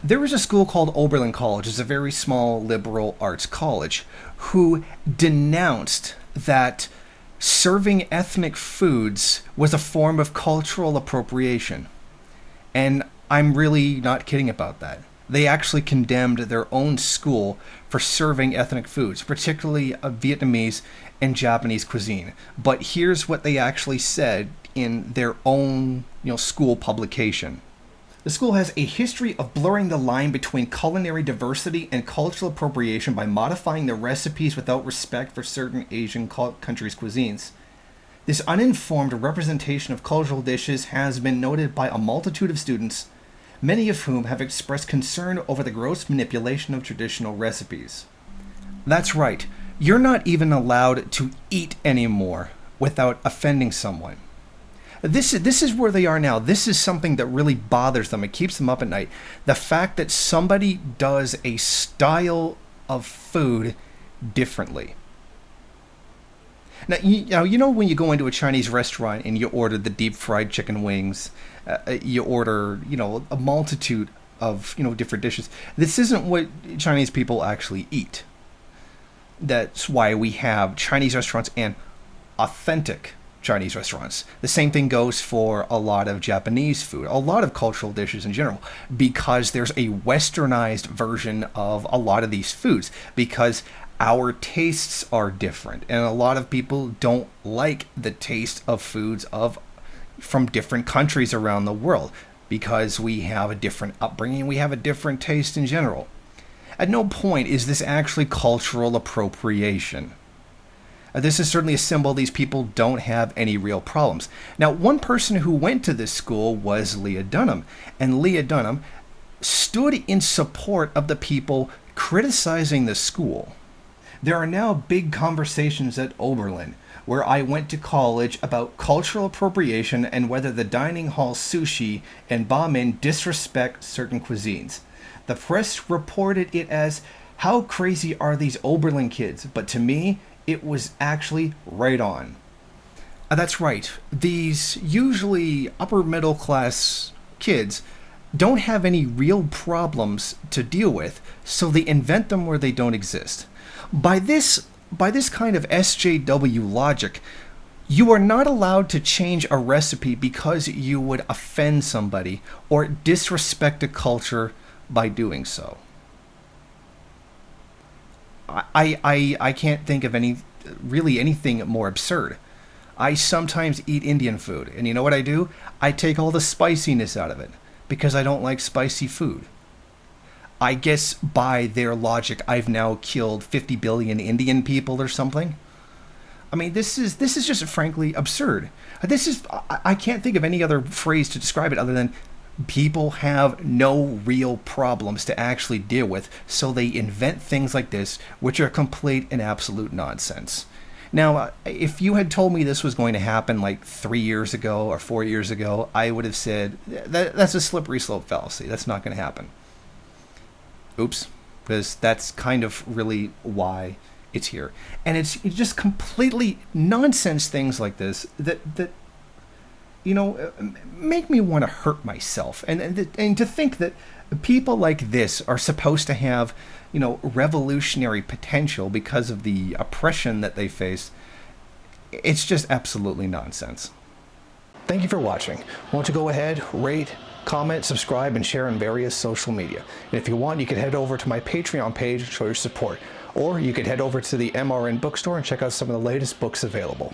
There was a school called Oberlin College. It's a very small liberal arts college who denounced that serving ethnic foods was a form of cultural appropriation. And I'm really not kidding about that. They actually condemned their own school for serving ethnic foods, particularly Vietnamese and Japanese cuisine. But here's what they actually said in their own, school publication. The school has a history of blurring the line between culinary diversity and cultural appropriation by modifying the recipes without respect for certain Asian countries' cuisines. This uninformed representation of cultural dishes has been noted by a multitude of students, many of whom have expressed concern over the gross manipulation of traditional recipes. That's right, you're not even allowed to eat anymore without offending someone. This is where they are now. This is something that really bothers them. It keeps them up at night. The fact that somebody does a style of food differently. Now, you know when you go into a Chinese restaurant and you order the deep fried chicken wings, you order, a multitude of, different dishes. This isn't what Chinese people actually eat. That's why we have Chinese restaurants and authentic Chinese restaurants. The same thing goes for a lot of Japanese food, a lot of cultural dishes in general, because there's a westernized version of a lot of these foods, because our tastes are different, and a lot of people don't like the taste of foods from different countries around the world, because we have a different upbringing, we have a different taste in general. At no point is this actually cultural appropriation. This is certainly a symbol these people don't have any real problems. Now, one person who went to this school was Lena Dunham, and Lena Dunham stood in support of the people criticizing the school. There are now big conversations at Oberlin, where I went to college, about cultural appropriation and whether the dining hall Sushi and Banh disrespect certain cuisines. The press reported it as, how crazy are these Oberlin kids? But to me, it was actually right on. That's right. These usually upper middle class kids don't have any real problems to deal with, so they invent them where they don't exist. By this kind of SJW logic, you are not allowed to change a recipe because you would offend somebody or disrespect a culture by doing so. I can't think of anything more absurd. I sometimes eat Indian food, and you know what I do? I take all the spiciness out of it because I don't like spicy food. I guess by their logic, I've now killed 50 billion Indian people or something. I mean, this is just frankly absurd. I can't think of any other phrase to describe it other than people have no real problems to actually deal with, so they invent things like this, which are complete and absolute nonsense. Now, if you had told me this was going to happen like 3 years ago or 4 years ago, I would have said, that's a slippery slope fallacy. That's not going to happen. Oops, because that's kind of really why it's here. And it's just completely nonsense things like this that make me want to hurt myself. And to think that people like this are supposed to have, revolutionary potential because of the oppression that they face, it's just absolutely nonsense. Thank you for watching. Won't you go ahead, rate, comment, subscribe, and share on various social media. And if you want, you can head over to my Patreon page and show your support. Or you could head over to the MRN bookstore and check out some of the latest books available.